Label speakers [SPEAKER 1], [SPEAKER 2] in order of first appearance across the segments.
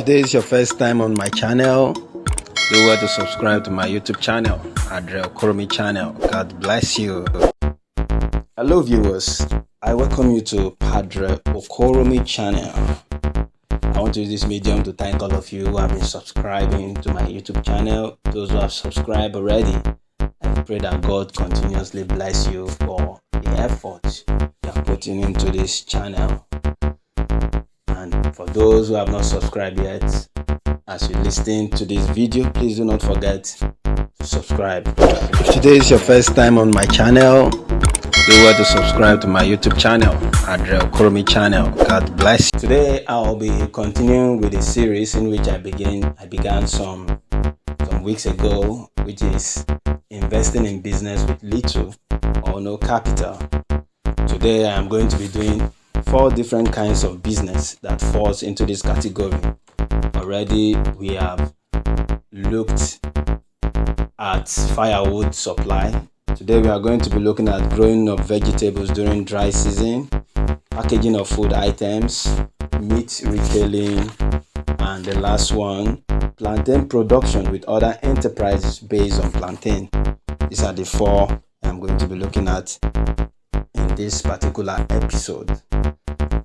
[SPEAKER 1] today is your first time on my channel, do well to subscribe to my YouTube channel, Padre Okoromi channel. God bless you. Hello viewers, I welcome you to Padre Okoromi channel. I want to use this medium to thank all of you who have been subscribing to my YouTube channel. Those who have subscribed already, I pray that God continuously bless you for the effort you are putting into this channel. And for those who have not subscribed yet, as you listen to this video, please do not forget to subscribe. If today is your first time on my channel, do well to subscribe to my YouTube channel, Padre Okoromi channel. God bless you. Today I'll be continuing with a series in which I began some weeks ago, which is investing in business with little or no capital. Today I am going to be doing 4 different kinds of business that falls into this category. Already we have looked at firewood supply. Today we are going to be looking at growing of vegetables during dry season, packaging of food items, meat retailing, and the last one, plantain production with other enterprises based on plantain. These are the 4 I'm going to be looking at in this particular episode.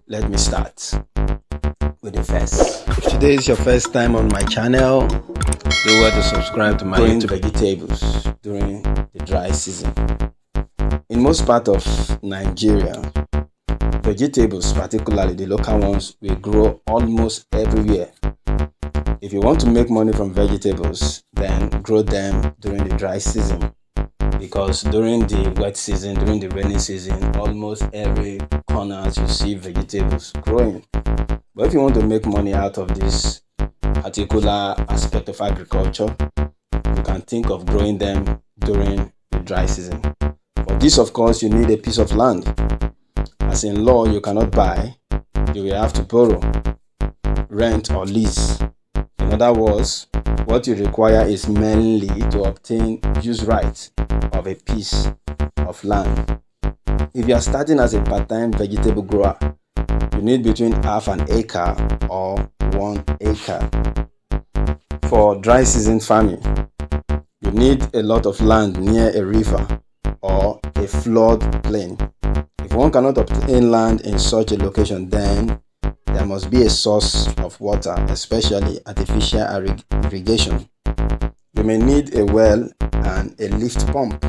[SPEAKER 1] Let me start with the first. If today is your first time on my channel, do well to subscribe to my YouTube. Vegetables during the dry season. In most parts of Nigeria, vegetables, particularly the local ones, will grow almost everywhere. If you want to make money from vegetables, then grow them during the dry season, because during the wet season, during the rainy season, almost every corner you see vegetables growing. But if you want to make money out of this particular aspect of agriculture, you can think of growing them during the dry season. For this, of course, you need a piece of land. As in law, you cannot buy, you will have to borrow, rent, or lease. In other words, what you require is mainly to obtain use rights of a piece of land. If you are starting as a part-time vegetable grower, you need between half an acre or 1 acre. For dry season farming, you need a lot of land near a river or a flood plain. If one cannot obtain land in such a location, then there must be a source of water, especially artificial irrigation. You may need a well and a lift pump.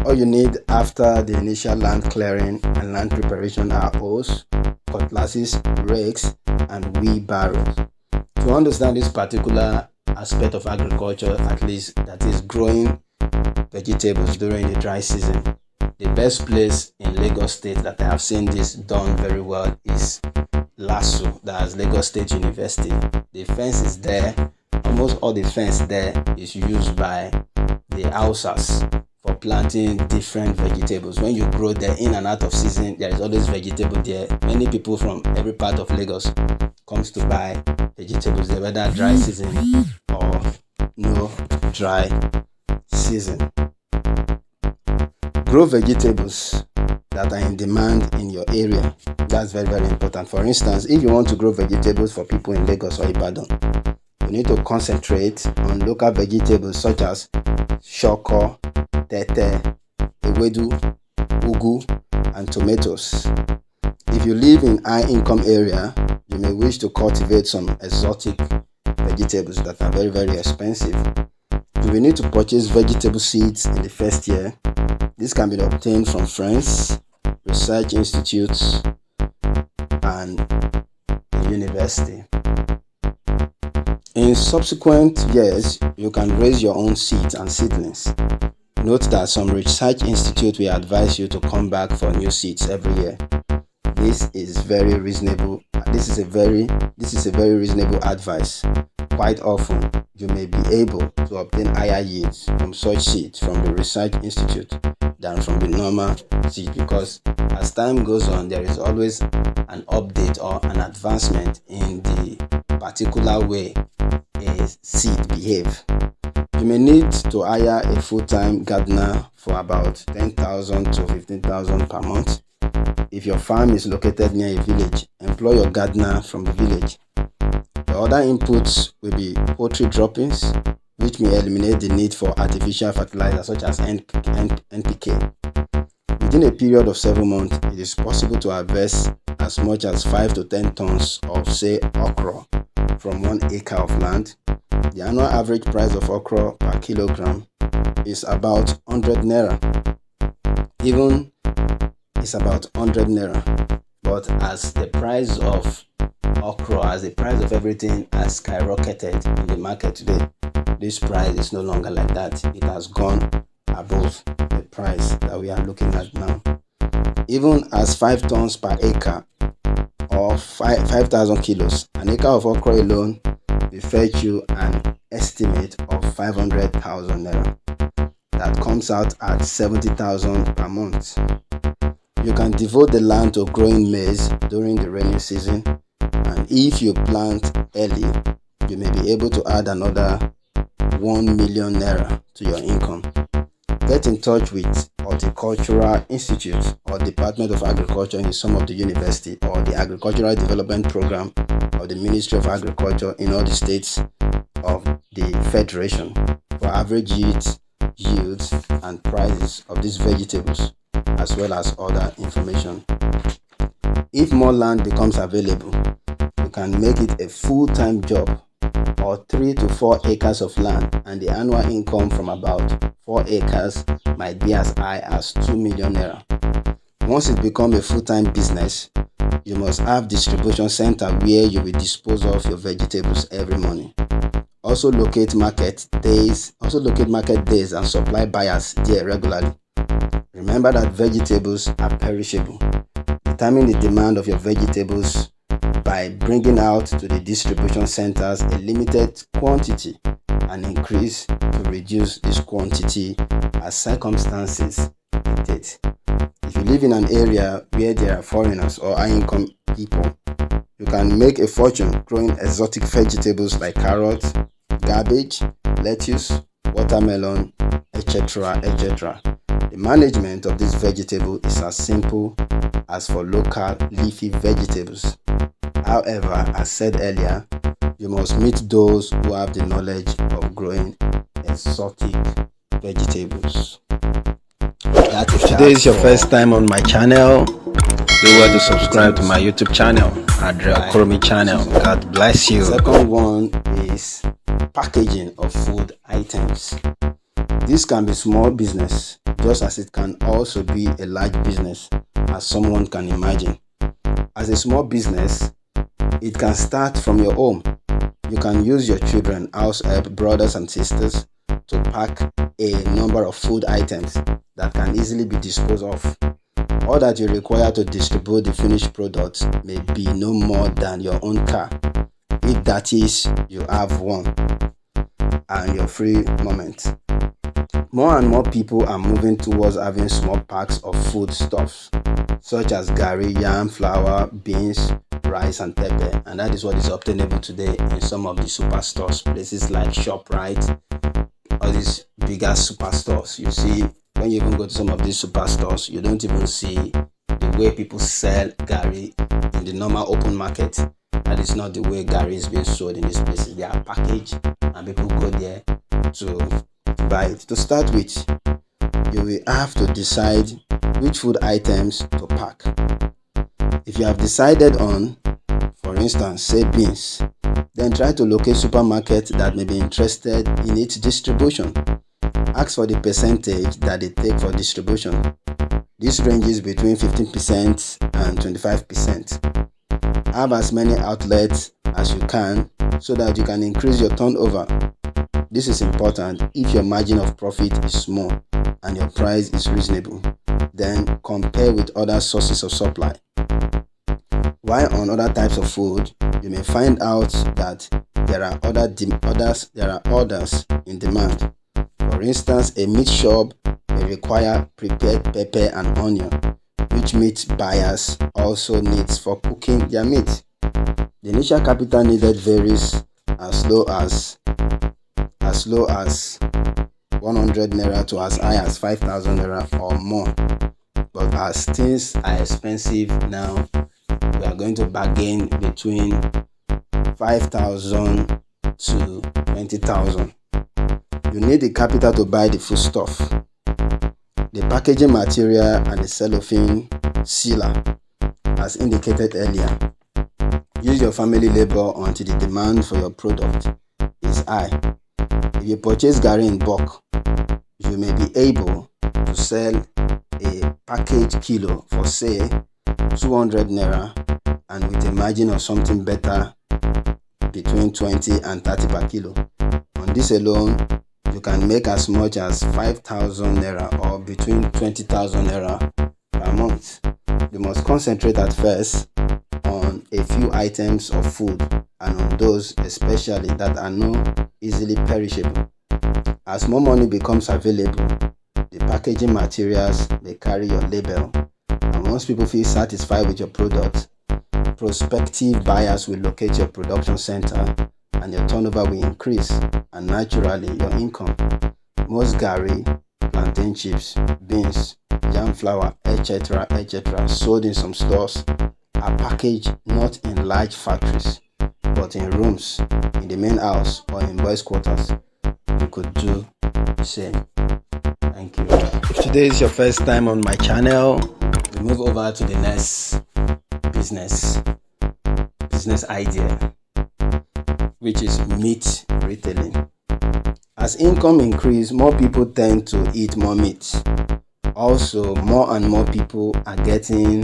[SPEAKER 1] All you need after the initial land clearing and land preparation are hoes, cutlasses, rakes, and wheelbarrows. To understand this particular aspect of agriculture, at least that is growing vegetables during the dry season, the best place in Lagos State that I have seen this done very well is LASU, that's Lagos State University. The fence is there. Almost all the fence there is used by the Hausas for planting different vegetables. When you grow there in and out of season, there is always vegetable there. Many people from every part of Lagos comes to buy vegetables there, whether dry season or no dry season. Grow vegetables that are in demand in your area. That's very, very important. For instance, if you want to grow vegetables for people in Lagos or Ibadan, you need to concentrate on local vegetables such as shoko, tete, ewedu, ugu, and tomatoes. If you live in high-income area, you may wish to cultivate some exotic vegetables that are very, very expensive. You will need to purchase vegetable seeds in the first year. This can be obtained from friends, research institutes, and the university. In subsequent years, you can raise your own seeds and seedlings. Note that some research institute will advise you to come back for new seeds every year. This is very reasonable. This is a very reasonable advice. Quite often, you may be able to obtain higher yields from such seeds from the research institute than from the normal seed, because as time goes on, there is always an update or an advancement in the particular way a seed behave. You may need to hire a full-time gardener for about 10,000 to 15,000 per month. If your farm is located near a village, employ your gardener from the village. The other inputs will be poultry droppings, which may eliminate the need for artificial fertilizers such as NPK. Within a period of 7 months, it is possible to harvest as much as 5 to 10 tons of, say, okra from 1 acre of land. The annual average price of okra per kilogram is about 100 naira. Even it's about 100 naira. But as the price of okra, as the price of everything has skyrocketed in the market today, this price is no longer like that. It has gone above the price that we are looking at now. Even as 5 tons per acre or 5,000 kilos, an acre of okra alone will fetch you an estimate of 500,000 naira. That comes out at 70,000 per month. You can devote the land to growing maize during the rainy season, and if you plant early, you may be able to add another 1 million naira to your income. Get in touch with Horticultural Institute or Department of Agriculture in some of the university or the Agricultural Development Program of the Ministry of Agriculture in all the states of the Federation for average yields and prices of these vegetables, as well as other information. If more land becomes available, you can make it a full-time job, or 3 to 4 acres of land, and the annual income from about 4 acres might be as high as 2 million naira. Once it becomes a full-time business, you must have distribution center where you will dispose of your vegetables every morning. Also locate market days and supply buyers there regularly. Remember that vegetables are perishable. Determine the demand of your vegetables by bringing out to the distribution centers a limited quantity and increase to reduce this quantity as circumstances dictate. If you live in an area where there are foreigners or high-income people, you can make a fortune growing exotic vegetables like carrots, cabbage, lettuce, watermelon, etc. etc. The management of this vegetable is as simple as for local leafy vegetables. However, as said earlier, you must meet those who have the knowledge of growing exotic vegetables. If today is your first time on my channel, do well to subscribe to my YouTube channel, Adre channel. God bless you. Second one is packaging of food items. This can be small business, just as it can also be a large business, as someone can imagine. As a small business, it can start from your home. You can use your children, house help, brothers and sisters to pack a number of food items that can easily be disposed of. All that you require to distribute the finished products may be no more than your own car, if that is, you have one, and your free moment. More and more people are moving towards having small packs of foodstuffs, such as garri, yam, flour, beans, rice and pepper, and that is what is obtainable today in some of the superstores, places like ShopRite, all these bigger superstores. You see, when you even go to some of these superstores, you don't even see the way people sell garri in the normal open market. That is not the way garri is being sold in these places. They are packaged and people go there to buy it. To start with, you will have to decide which food items to pack. If you have decided on, for instance, say beans, then try to locate supermarkets that may be interested in its distribution. Ask for the percentage that they take for distribution. This ranges between 15% and 25%. Have as many outlets as you can so that you can increase your turnover. This is important if your margin of profit is small and your price is reasonable. Then compare with other sources of supply. While on other types of food, you may find out that there are orders in demand. For instance, a meat shop may require prepared pepper and onion, which meat buyers also needs for cooking their meat. The initial capital needed varies as low as 100 naira to as high as 5,000 naira or more. But as things are expensive now, we are going to bargain between 5,000 to 20,000. You need the capital to buy the foodstuff, the packaging material and the cellophane sealer as indicated earlier. Use your family labor until the demand for your product is high. If you purchase garri in bulk, you may be able to sell a package kilo for say 200 naira, and with a margin of something better between 20 and 30 per kilo. On this alone, you can make as much as 5,000 naira or between 20,000 naira per month. You must concentrate at first on a few items of food, and on those especially that are not easily perishable. As more money becomes available, the packaging materials may carry your label, and once people feel satisfied with your product, prospective buyers will locate your production center and your turnover will increase, and naturally your income. Most garri, plantain chips, beans, yam flour, etc. sold in some stores are packaged not in large factories but in rooms in the main house or in boys' quarters. You could do the same. Thank you. If today is your first time on my channel, we move over to the next business idea, which is meat retailing. As income increase, more people tend to eat more meat. Also, more and more people are getting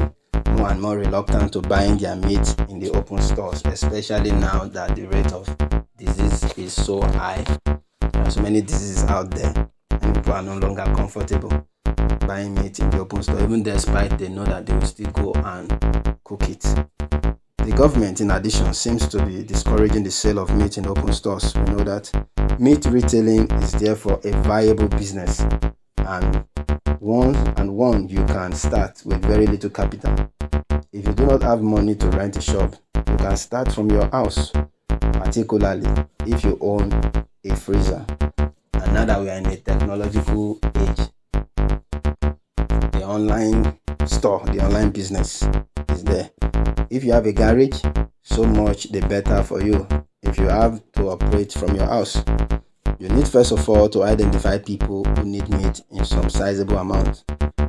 [SPEAKER 1] more and more reluctant to buying their meat in the open stores, especially now that the rate of disease is so high. There are so many diseases out there, and people are no longer comfortable buying meat in the open store, even despite they know that they will still go and cook it. The government, in addition, seems to be discouraging the sale of meat in open stores. We know that meat retailing is therefore a viable business, and one you can start with very little capital. If you do not have money to rent a shop, you can start from your house, particularly if you own a freezer. And now that we are in a technological age, the online store, the online business is there. If you have a garage, so much the better for you. If you have to operate from your house, you need first of all to identify people who need meat in some sizable amount.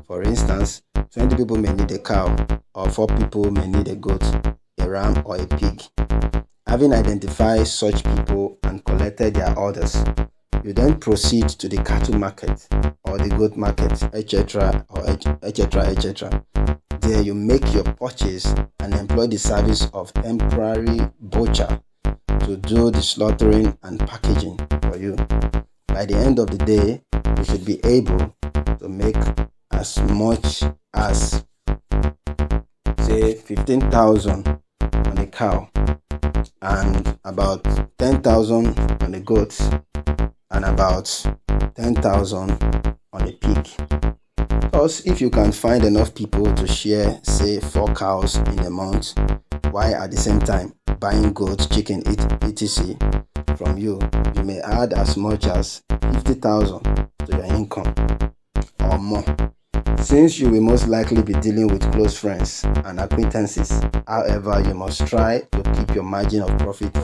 [SPEAKER 1] For instance, 20 people may need a cow, or 4 people may need a goat, a ram, or a pig. Having identified such people and collected their orders, you then proceed to the cattle market or the goat market, etc. There you make your purchase and employ the service of temporary butcher to do the slaughtering and packaging for you. By the end of the day, you should be able to make as much as say 15,000 on a cow, and about 10,000 on a goat, and about 10,000 on a pig. Thus, if you can find enough people to share say 4 cows in a month, while at the same time buying goats, chicken, etc. from you, you may add as much as 50,000 to your income or more. Since you will most likely be dealing with close friends and acquaintances, however, you must try to keep your margin of profit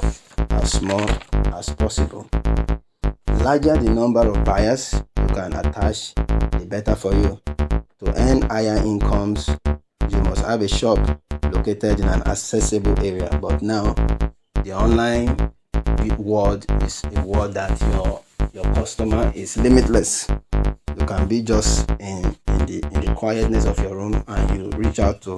[SPEAKER 1] as small as possible. The larger the number of buyers you can attach, the better for you. To earn higher incomes, you must have a shop located in an accessible area. But now, the online world is a world that your customer is limitless. You can be just in the quietness of your room, and you reach out to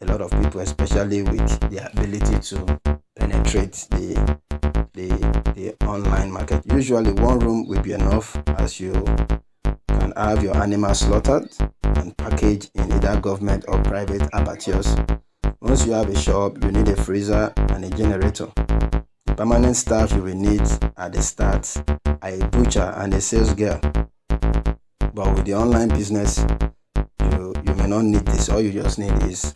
[SPEAKER 1] a lot of people, especially with the ability to penetrate the online market. Usually 1 room will be enough, as you can have your animals slaughtered and packaged in either government or private abattoirs. Once you have a shop, you need a freezer and a generator. The permanent staff you will need at the start are a butcher and a sales girl. But with the online business, you may not need this. All you just need is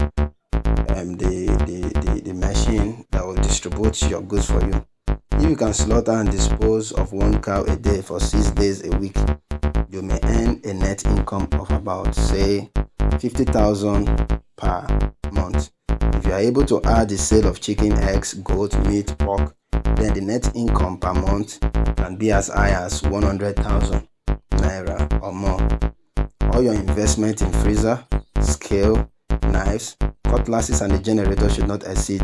[SPEAKER 1] the machine that will distribute your goods for you. If you can slaughter and dispose of 1 cow a day for 6 days a week, you may earn a net income of about say 50,000 per month. If you are able to add the sale of chicken, eggs, goat, meat, pork, then the net income per month can be as high as 100,000 naira or more. All your investment in freezer, scale, knives, cutlasses and the generator should not exceed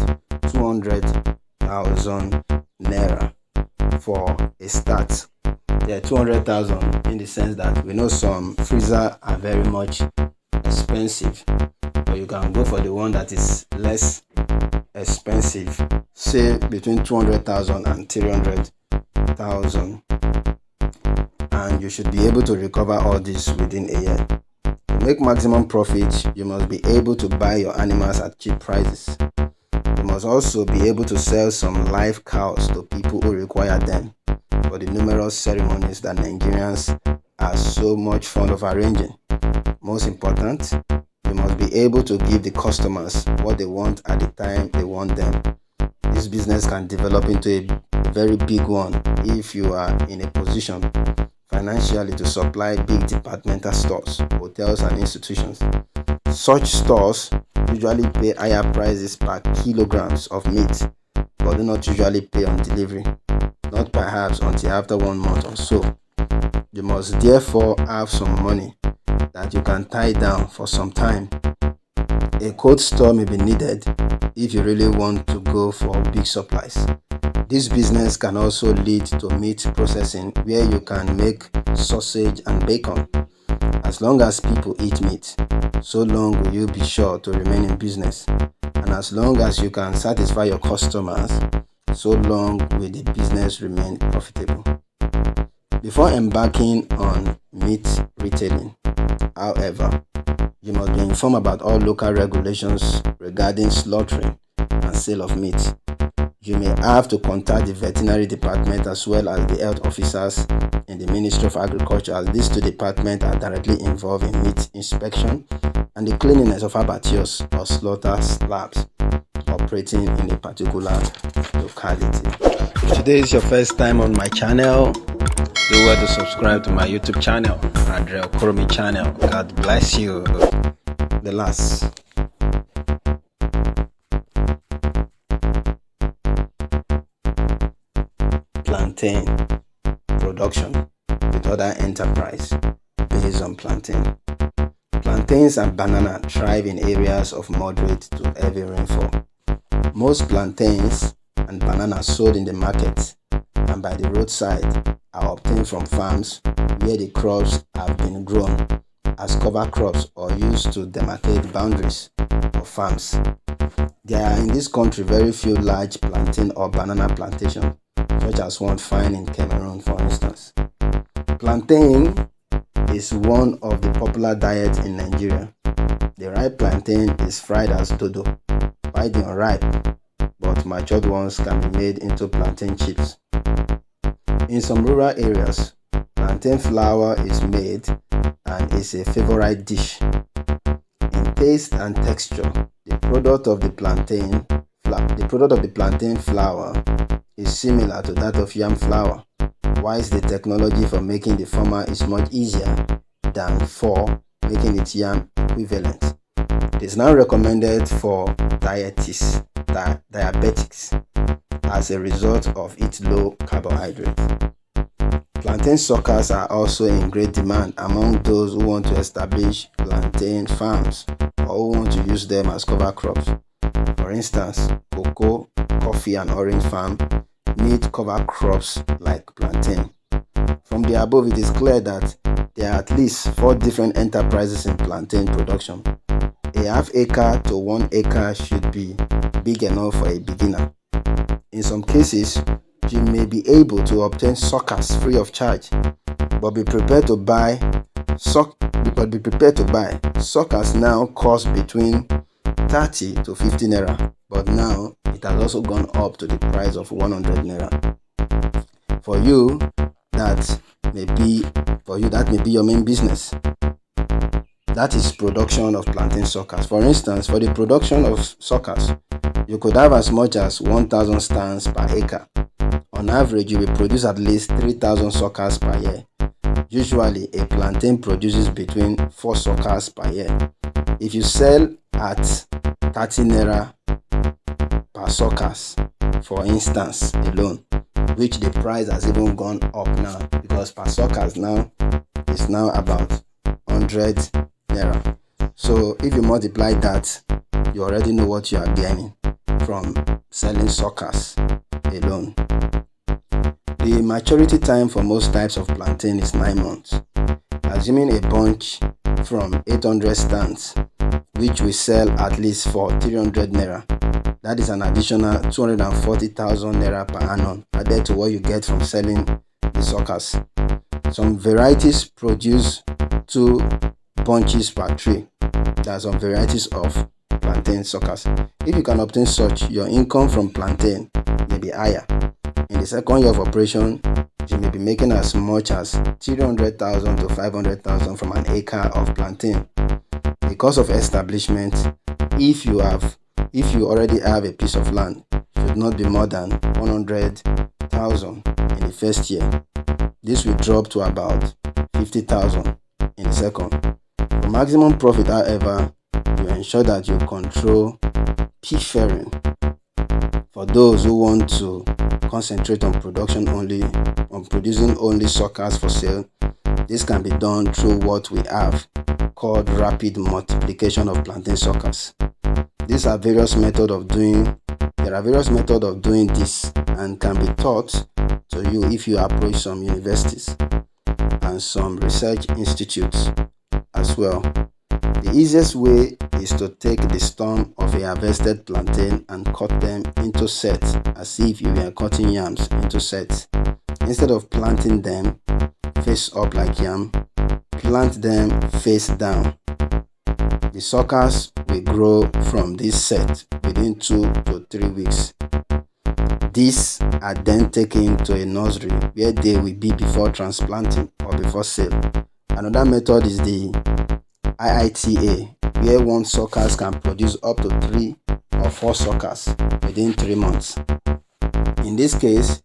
[SPEAKER 1] 200,000 naira for a start. Yeah, 200,000 in the sense that we know some freezer are very much expensive, but you can go for the one that is less expensive, say between 200,000 and 300,000, and you should be able to recover all this within a year. To make maximum profit, you must be able to buy your animals at cheap prices. You must also be able to sell some live cows to people who require them for the numerous ceremonies that Nigerians are so much fond of arranging. Most important, you must be able to give the customers what they want at the time they want them. This business can develop into a very big one if you are in a position financially to supply big departmental stores, hotels and institutions. Such stores usually pay higher prices per kilograms of meat, but do not usually pay on delivery, not perhaps until after 1 month or so. You must therefore have some money that you can tie down for some time. A cold store may be needed if you really want to go for big supplies. This business can also lead to meat processing, where you can make sausage and bacon. As long as people eat meat, so long will you be sure to remain in business. And as long as you can satisfy your customers, so long will the business remain profitable. Before embarking on meat retailing, however, you must be informed about all local regulations regarding slaughtering and sale of meat. You may have to contact the veterinary department as well as the health officers in the Ministry of Agriculture, as these two departments are directly involved in meat inspection and the cleanliness of abattoirs or slaughter slabs operating in a particular locality. If today is your first time on my channel, do well to subscribe to my YouTube channel, Adrel Koromi channel. God bless you. The last. Plantain production with other enterprise based on plantain. Plantains and banana thrive in areas of moderate to heavy rainfall. Most plantains and bananas sold in the market and by the roadside are obtained from farms where the crops have been grown as cover crops or used to demarcate boundaries of farms. There are in this country very few large plantain or banana plantations, such as one found in Cameroon, for instance. Plantain is one of the popular diets in Nigeria. The ripe plantain is fried as dodo, while the unripe but matured ones can be made into plantain chips. In some rural areas, plantain flour is made and is a favorite dish. In taste and texture, the product of the plantain flour is similar to that of yam flour, whilst the technology for making the former is much easier than for making it yam equivalent. It is now recommended for diabetics as a result of its low carbohydrate. Plantain suckers are also in great demand among those who want to establish plantain farms or who want to use them as cover crops. For instance, cocoa, coffee and orange farm need cover crops like plantain. From the above, it is clear that there are at least 4 different enterprises in plantain production. A half acre to 1 acre should be big enough for a beginner. In some cases, you may be able to obtain suckers free of charge, but be prepared to buy. Suckers now cost between 30 to 50 naira, but now it has also gone up to the price of 100 naira. For you, that may be your main business. That is production of plantain suckers. For instance, for the production of suckers, you could have as much as 1,000 stands per acre. On average, you will produce at least 3,000 suckers per year. Usually, a plantain produces between 4 suckers per year. If you sell at 30 naira per suckers, for instance alone, which the price has even gone up now, because per suckers now is now about 100 naira. So if you multiply that, you already know what you are gaining from selling suckers alone. The maturity time for most types of plantain is 9 months. Assuming a bunch from 800 stands, which we sell at least for 300 naira, that is an additional 240,000 naira per annum added to what you get from selling the suckers. Some varieties produce 2 bunches per tree. There are some varieties of plantain suckers. If you can obtain such, your income from plantain may be higher. In the second year of operation, you may be making as much as 300,000 to 500,000 from an acre of plantain. The cost of establishment, if you already have a piece of land, should not be more than 100,000 in the first year. This will drop to about 50,000 in the second. For maximum profit, however, you ensure that you control peak fairing. For those who want to concentrate on producing only suckers for sale, this can be done through what we have called rapid multiplication of plantain suckers. There are various methods of doing this, and can be taught to you if you approach some universities and some research institutes as well. The easiest way is to take the stem of a harvested plantain and cut them into sets, as if you were cutting yams into sets. Instead of planting them face up like yam, plant them face down. The suckers will grow from this set within 2 to 3 weeks. These are then taken to a nursery where they will be before transplanting or before sale. Another method is the IITA, where one suckers can produce up to 3 or 4 suckers within 3 months. In this case,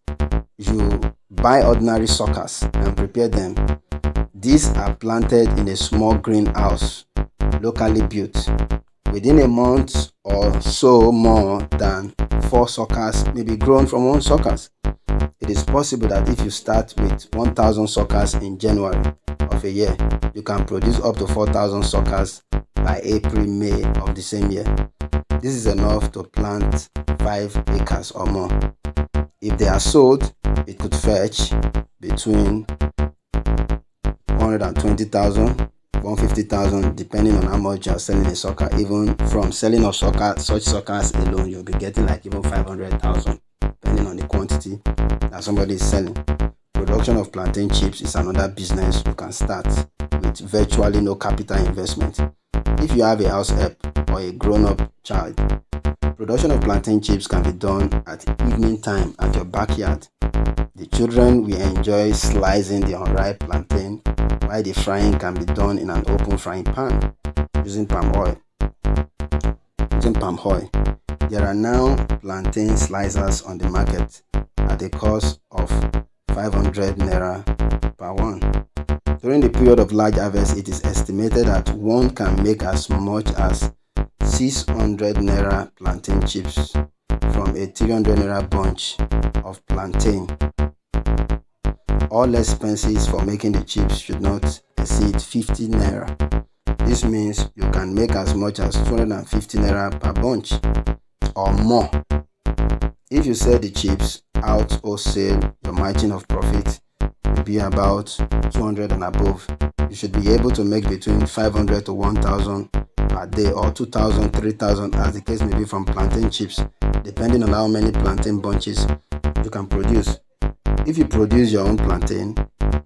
[SPEAKER 1] you buy ordinary suckers and prepare them. These are planted in a small greenhouse, locally built. Within a month or so, more than 4 suckers may be grown from one suckers. It is possible that if you start with 1,000 suckers in January of a year, you can produce up to 4,000 suckers by April, May of the same year. This is enough to plant 5 acres or more. If they are sold, it could fetch between 120,000, 150,000, depending on how much you are selling a sucker. Even from selling of such suckers alone, you'll be getting like even 500,000, depending on the quantity that somebody is selling. Production of plantain chips is another business you can start with virtually no capital investment. If you have a house help or a grown-up child, production of plantain chips can be done at evening time at your backyard. The children will enjoy slicing the unripe plantain, while the frying can be done in an open frying pan using palm oil. There are now plantain slicers on the market at a cost of 500 naira per one. During the period of large harvest, it is estimated that one can make as much as 600 naira plantain chips from a 300 naira bunch of plantain. All expenses for making the chips should not exceed 50 naira. This means you can make as much as 250 naira per bunch or more. If you sell the chips out wholesale, your margin of profit will be about 200 and above. You should be able to make between 500 to 1,000 per day, or 2,000, 3,000, as the case may be, from plantain chips, depending on how many plantain bunches you can produce. If you produce your own plantain,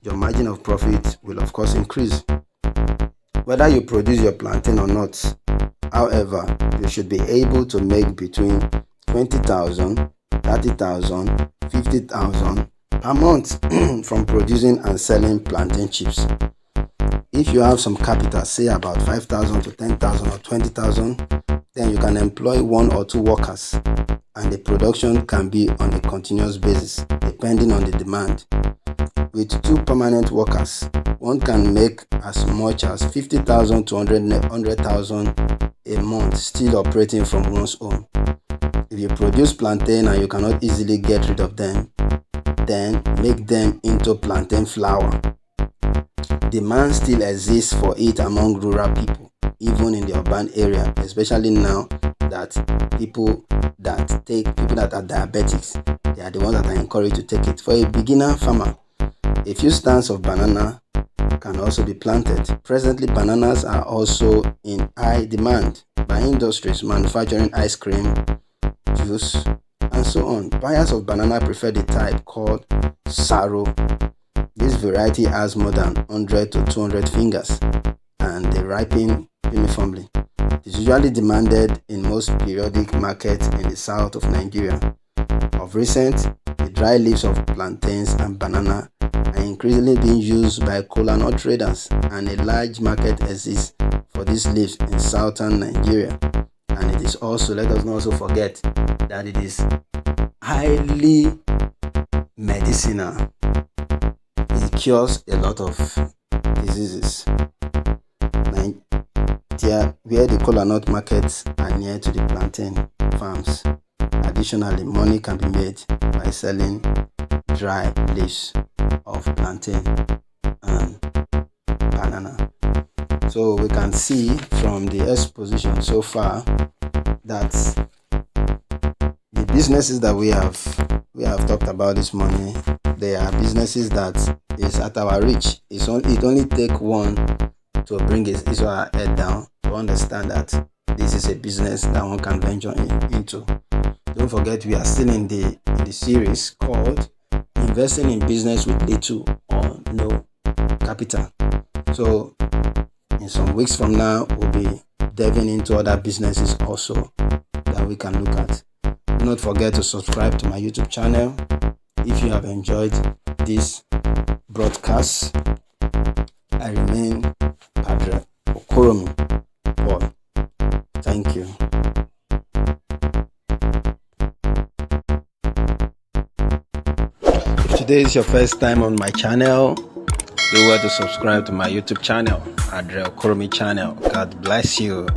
[SPEAKER 1] your margin of profit will of course increase. Whether you produce your plantain or not, however, you should be able to make between 20,000, 30,000, 50,000 per month from producing and selling plantain chips. If you have some capital, say about 5,000 to 10,000 or 20,000, then you can employ 1 or 2 workers, and the production can be on a continuous basis depending on the demand. With 2 permanent workers, one can make as much as 50,000 to 100,000 a month still operating from one's home. If you produce plantain and you cannot easily get rid of them, then make them into plantain flour. Demand still exists for it among rural people, even in the urban area, especially now that people that are diabetics, they are the ones that are encouraged to take it. For a beginner farmer, a few stands of banana can also be planted. Presently, bananas are also in high demand by industries manufacturing ice cream, juice, and so on. Buyers of banana prefer the type called Saro. This variety has more than 100 to 200 fingers and they ripen uniformly. It is usually demanded in most periodic markets in the south of Nigeria. Of recent, the dry leaves of plantains and banana are increasingly being used by kola nut traders, and a large market exists for these leaves in southern Nigeria. And it is also, let us not also forget that it is highly medicinal. It cures a lot of diseases. Where the kola nut markets are near to the plantain farms. Additionally, money can be made by selling dry leaves of plantain and banana. So we can see from the exposition so far that the businesses that we have talked about this morning, they are businesses that is at our reach. It only take one to bring his or her head down to understand that this is a business that one can venture into. Don't forget, we are still in the series called Investing in Business with Little or No Capital. So in some weeks from now, we'll be delving into other businesses also that we can look at. Do not forget to subscribe to my YouTube channel. If you have enjoyed this broadcast, I remain Padre Okoromi Paul. Thank you. If today is your first time on my channel, do well to subscribe to my YouTube channel, Padre Okoromi channel. God bless you.